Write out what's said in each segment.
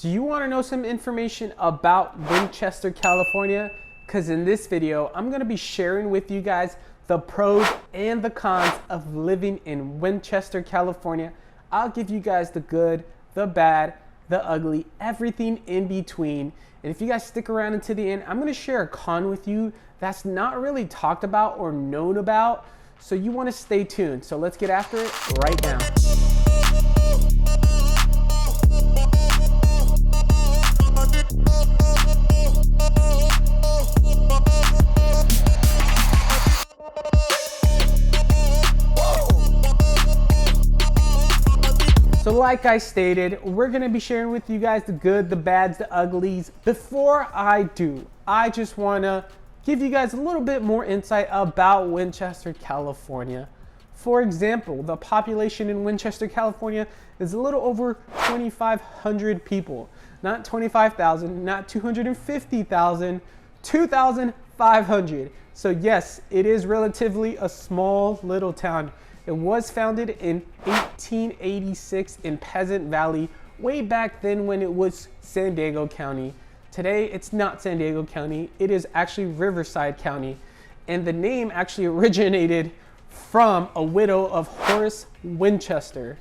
Do you want to know some information about Winchester, California? Because in this video, I'm going to be sharing with you guys the pros and the cons of living in Winchester, California. I'll give you guys the good, the bad, the ugly, everything in between. And if you guys stick around until the end, I'm going to share a con with you that's not really talked about or known about. So you want to stay tuned. So let's get after it right now. So like I stated, we're gonna be sharing with you guys the good, the bads, the uglies. Before I do, I just wanna give you guys a little bit more insight about Winchester, California. For example, the population in Winchester, California is a little over 2,500 people. Not 25,000, not 250,000, 2,500. So yes, it is relatively a small little town. It was founded in 1886 in Pleasant Valley, way back then when it was San Diego County. Today, it's not San Diego County, it is actually Riverside County. And the name actually originated from a widow of Horace Winchester,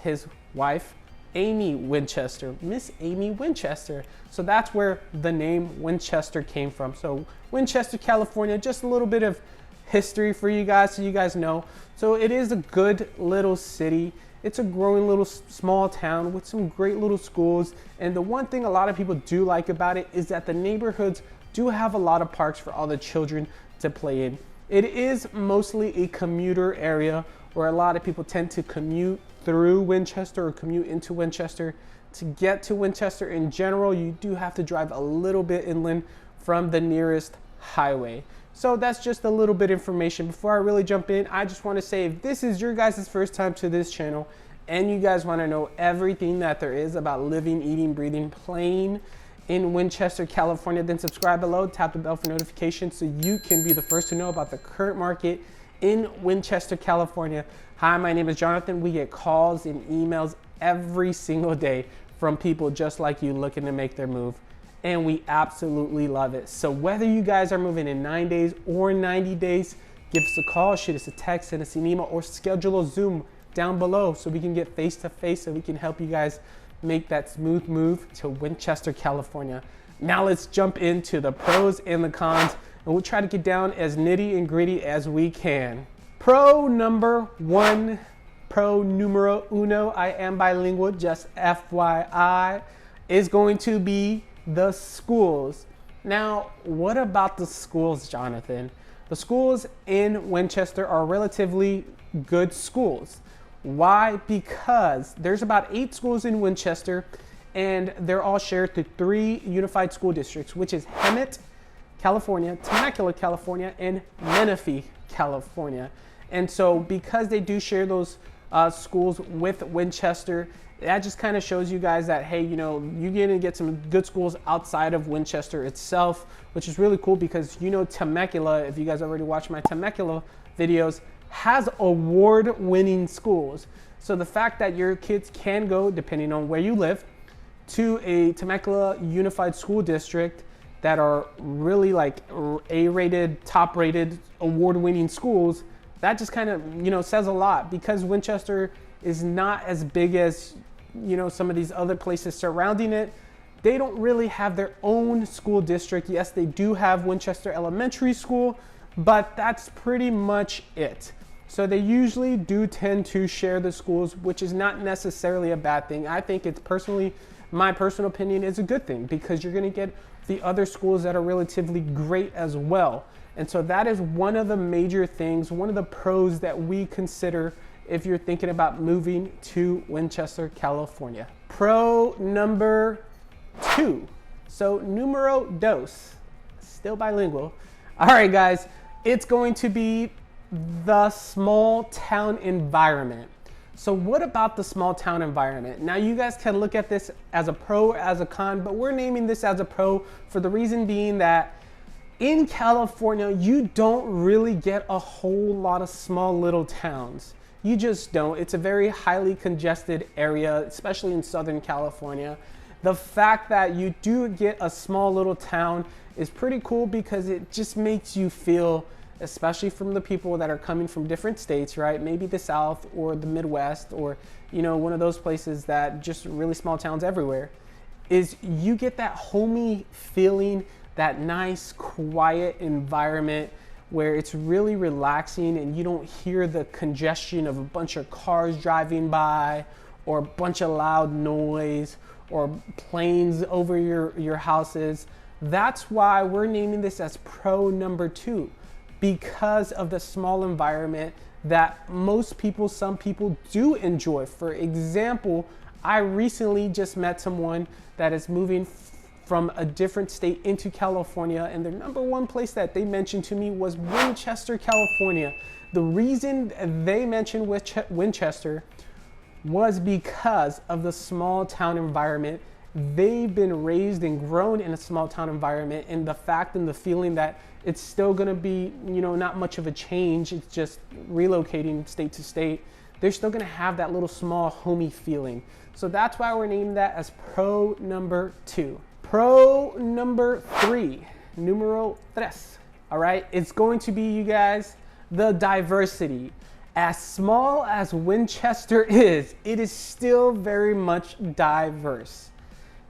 his wife, Amy Winchester, Miss Amy Winchester. So that's where the name Winchester came from. So Winchester, California, just a little bit of history for you guys so you guys know. So it is a good little city. It's a growing little small town with some great little schools. And the one thing a lot of people do like about it is that the neighborhoods do have a lot of parks for all the children to play in. It is mostly a commuter area where a lot of people tend to commute through Winchester or commute into Winchester. To get to Winchester in general, you do have to drive a little bit inland from the nearest highway. So that's just a little bit of information. Before I really jump in, I just want to say if this is your guys' first time to this channel and you guys want to know everything that there is about living, eating, breathing, playing in Winchester, California, then subscribe below, tap the bell for notifications so you can be the first to know about the current market in Winchester, California. Hi, my name is Jonathan. We get calls and emails every single day from people just like you looking to make their move. And we absolutely love it. So whether you guys are moving in 9 days or 90 days, give us a call, shoot us a text, send us an email, or schedule a Zoom down below so we can get face to face so we can help you guys make that smooth move to Winchester, California. Now let's jump into the pros and the cons, and we'll try to get down as nitty and gritty as we can. Pro number one, pro numero uno, I am bilingual, just FYI, is going to be the schools. Now, what about the schools, Jonathan? The schools in Winchester are relatively good schools. Why? Because there's about 8 schools in Winchester and they're all shared through 3 unified school districts, which is Hemet, California, Temecula, California, and Menifee, California. And so because they do share those schools with Winchester, that just kind of shows you guys that, hey, you know, you're going to get some good schools outside of Winchester itself, which is really cool because, you know, Temecula, if you guys already watched my Temecula videos, has award-winning schools. So the fact that your kids can go, depending on where you live, to a Temecula Unified School District that are really like A-rated, top-rated, award-winning schools, that just kind of, you know, says a lot because Winchester is not as big as, you know, some of these other places surrounding it. They don't really have their own school district. Yes, they do have Winchester Elementary School, but that's pretty much it. So they usually do tend to share the schools, which is not necessarily a bad thing. I think it's personally, my personal opinion, is a good thing because you're going to get the other schools that are relatively great as well. And so that is one of the major things, one of the pros that we consider if you're thinking about moving to Winchester, California. Pro number 2. So numero dos, still bilingual. All right, guys, it's going to be the small town environment. So what about the small town environment? Now you guys can look at this as a pro, as a con, but we're naming this as a pro for the reason being that in California, you don't really get a whole lot of small little towns. You just don't. It's a very highly congested area, especially in Southern California. the fact that you do get a small little town is pretty cool because it just makes you feel, especially from the people that are coming from different states, right? Maybe the South or the Midwest, or, you know, one of those places that just really small towns everywhere, is you get that homey feeling, that nice, quiet environment where it's really relaxing and you don't hear the congestion of a bunch of cars driving by or a bunch of loud noise or planes over your houses. That's why we're naming this as pro number 2, because of the small environment that most people, some people do enjoy. For example, I recently just met someone that is moving from a different state into California, and the number one place that they mentioned to me was Winchester, California. The reason they mentioned Winchester was because of the small town environment. They've been raised and grown in a small town environment, and the fact and the feeling that it's still gonna be, you know, not much of a change, it's just relocating state to state, they're still gonna have that little small homey feeling. So that's why we're naming that as pro number 2. Pro number 3, numero 3, all right? It's going to be, you guys, the diversity. As small as Winchester is, it is still very much diverse.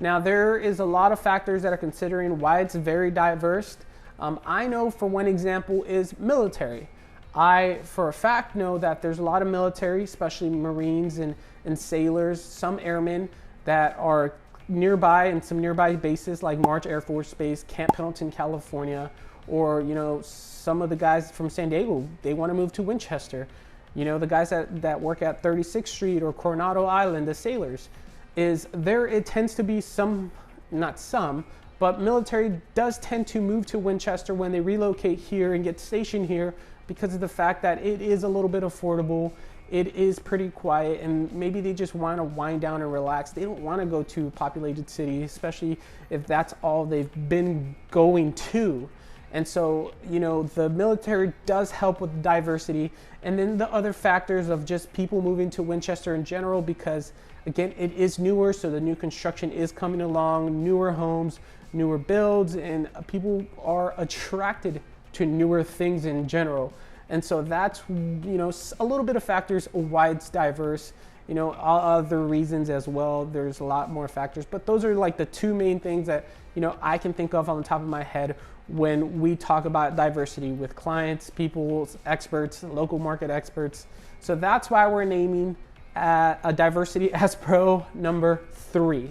Now, there is a lot of factors that are considering why it's very diverse. I know, for one example, is military. I, for a fact, know that there's a lot of military, especially Marines and sailors, some airmen that are nearby, and some nearby bases like March Air Force Base, Camp Pendleton, California, or, you know, some of the guys from San Diego, they want to move to Winchester. You know, the guys that work at 36th Street or Coronado Island, the sailors, it tends to be some, not some, but military does tend to move to Winchester when they relocate here and get stationed here, because of the fact that it is a little bit affordable. It is pretty quiet, and maybe they just want to wind down and relax. They don't want to go to a populated city, especially if that's all they've been going to. And so, you know, the military does help with diversity. And then the other factors of just people moving to Winchester in general, because again, it is newer, so the new construction is coming along, newer homes, newer builds, and people are attracted to newer things in general. And so that's, you know, a little bit of factors why it's diverse. You know, other reasons as well, there's a lot more factors, but those are like the 2 main things that, you know, I can think of on the top of my head when we talk about diversity with clients, people, experts, local market experts. So that's why we're naming a diversity as pro number 3.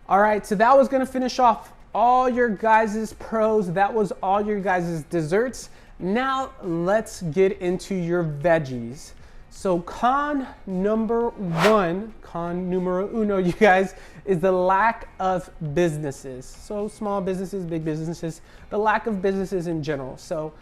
All right, so that was gonna finish off all your guys' pros. That was all your guys' desserts. Now let's get into your veggies. So con number 1, con numero uno, you guys, is the lack of businesses. So small businesses, big businesses, the lack of businesses in general. So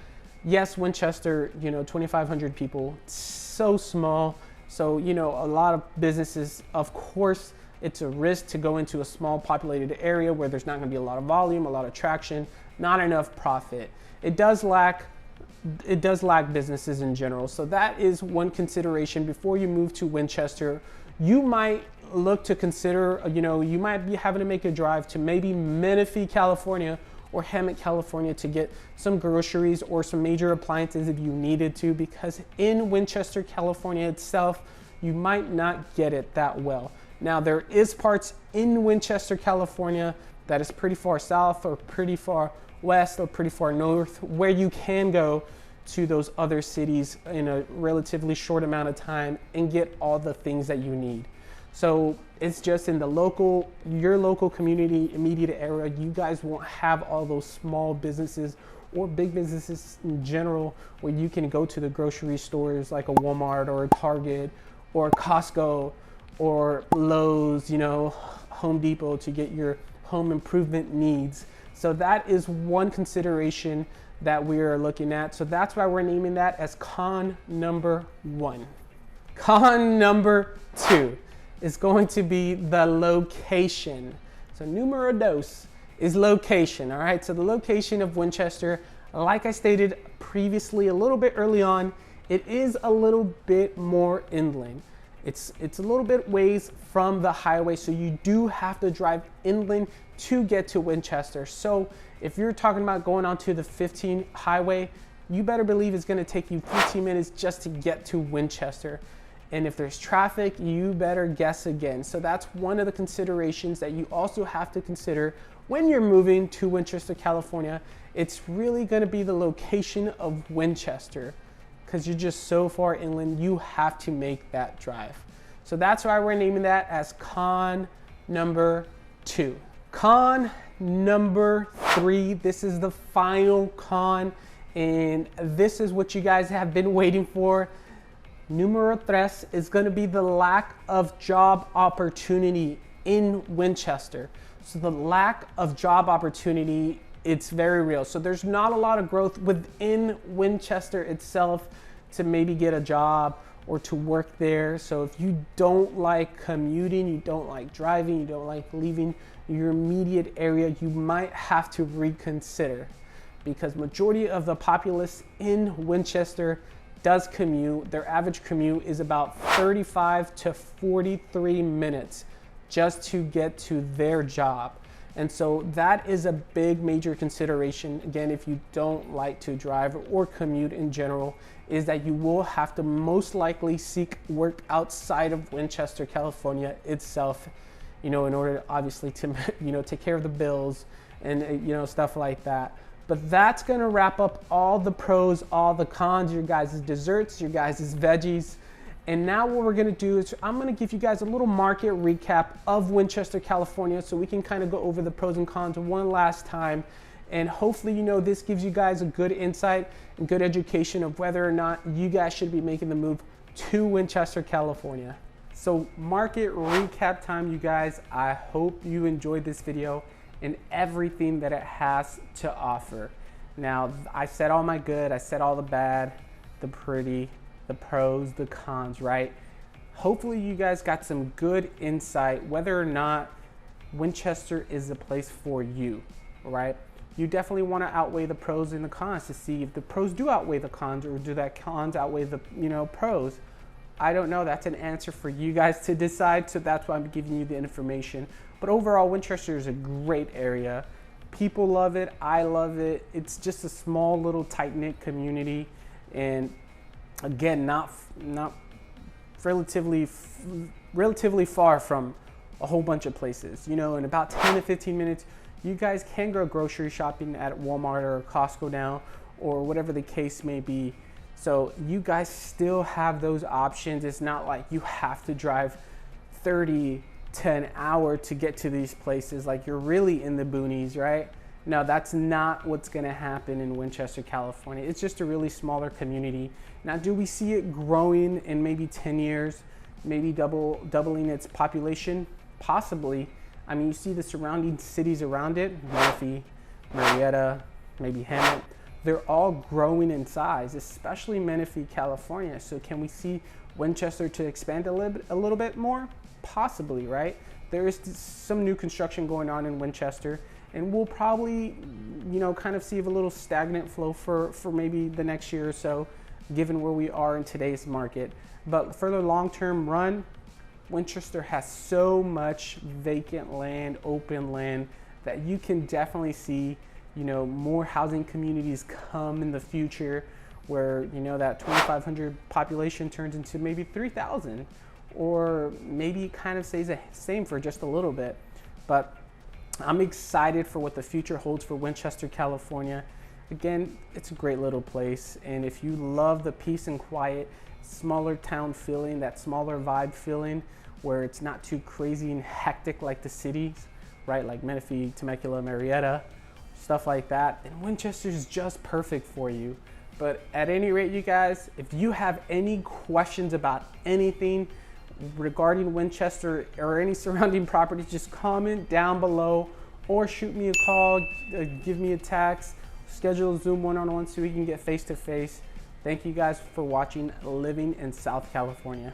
yes, Winchester, you know, 2,500 people, so small. So, you know, a lot of businesses, of course, it's a risk to go into a small populated area where there's not gonna be a lot of volume, a lot of traction, not enough profit. It does lack businesses in general. So that is one consideration before you move to Winchester. You might look to consider, you know, you might be having to make a drive to maybe Menifee, California, or Hammock, California, to get some groceries or some major appliances if you needed to, because in Winchester, California itself, you might not get it that well. Now, there is parts in Winchester, California that is pretty far south or pretty far west or pretty far north, where you can go to those other cities in a relatively short amount of time and get all the things that you need. So it's just in your local community, immediate area, you guys won't have all those small businesses or big businesses in general where you can go to the grocery stores like a Walmart or a Target or Costco or Lowe's, you know, Home Depot to get your home improvement needs. So that is one consideration that we are looking at. So that's why we're naming that as con number 1. Con number 2 is going to be the location. So numero dos is location, all right? So the location of Winchester, like I stated previously a little bit early on, it is a little bit more inland. It's a little bit ways from the highway, so you do have to drive inland to get to Winchester. So if you're talking about going onto the 15 highway, you better believe it's gonna take you 15 minutes just to get to Winchester. And if there's traffic, you better guess again. So that's one of the considerations that you also have to consider when you're moving to Winchester, California. It's really gonna be the location of Winchester, because you're just so far inland, you have to make that drive. So that's why we're naming that as con number 2. Con number 3, this is the final con, and this is what you guys have been waiting for. Numero 3 is gonna be the lack of job opportunity in Winchester. So the lack of job opportunity, it's very real. So there's not a lot of growth within Winchester itself to maybe get a job or to work there. So if you don't like commuting, you don't like driving, you don't like leaving your immediate area, you might have to reconsider, because majority of the populace in Winchester does commute. Their average commute is about 35 to 43 minutes just to get to their job. And so that is a big major consideration. Again, if you don't like to drive or commute in general, is that you will have to most likely seek work outside of Winchester, California itself, in order obviously to, take care of the bills and, stuff like that. But that's gonna wrap up all the pros, all the cons, your guys' desserts, your guys' veggies. And now what we're gonna do is I'm gonna give you guys a little market recap of Winchester, California, so we can kind of go over the pros and cons one last time. And hopefully, this gives you guys a good insight and good education of whether or not you guys should be making the move to Winchester, California. So market recap time, you guys. I hope you enjoyed this video and everything that it has to offer. Now, I said all my good, I said all the bad, the pretty, the pros, the cons, right? Hopefully you guys got some good insight whether or not Winchester is the place for you, right? You definitely want to outweigh the pros and the cons to see if the pros do outweigh the cons, or do that cons outweigh the pros. I don't know. That's an answer for you guys to decide. So that's why I'm giving you the information. But overall, Winchester is a great area. People love it. I love it. It's just a small little tight-knit community, and again, not relatively far from a whole bunch of places. In about 10 to 15 minutes, you guys can go grocery shopping at Walmart or Costco now, or whatever the case may be. So you guys still have those options. It's not like you have to drive 30 to an hour to get to these places, like you're really in the boonies, right? No, that's not what's gonna happen in Winchester, California. It's just a really smaller community. Now, do we see it growing in maybe 10 years, maybe doubling its population? Possibly. I mean, you see the surrounding cities around it, Menifee, Marietta, maybe Hemet. They're all growing in size, especially Menifee, California. So can we see Winchester to expand a little bit more? Possibly, right? There is some new construction going on in Winchester, and we'll probably, kind of see a little stagnant flow for maybe the next year or so, given where we are in today's market. But for the long-term run, Winchester has so much vacant land, open land, that you can definitely see, more housing communities come in the future, where, that 2,500 population turns into maybe 3,000, or maybe it kind of stays the same for just a little bit. But I'm excited for what the future holds for Winchester, California. Again, it's a great little place, and if you love the peace and quiet, smaller town feeling, that smaller vibe feeling, where it's not too crazy and hectic like the cities, right? Like Menifee, Temecula, Marietta, stuff like that. And Winchester is just perfect for you. But at any rate, you guys, if you have any questions about anything regarding Winchester or any surrounding properties, just comment down below or shoot me a call, give me a text, schedule a Zoom one-on-one so we can get face-to-face. Thank you guys for watching Living in South California.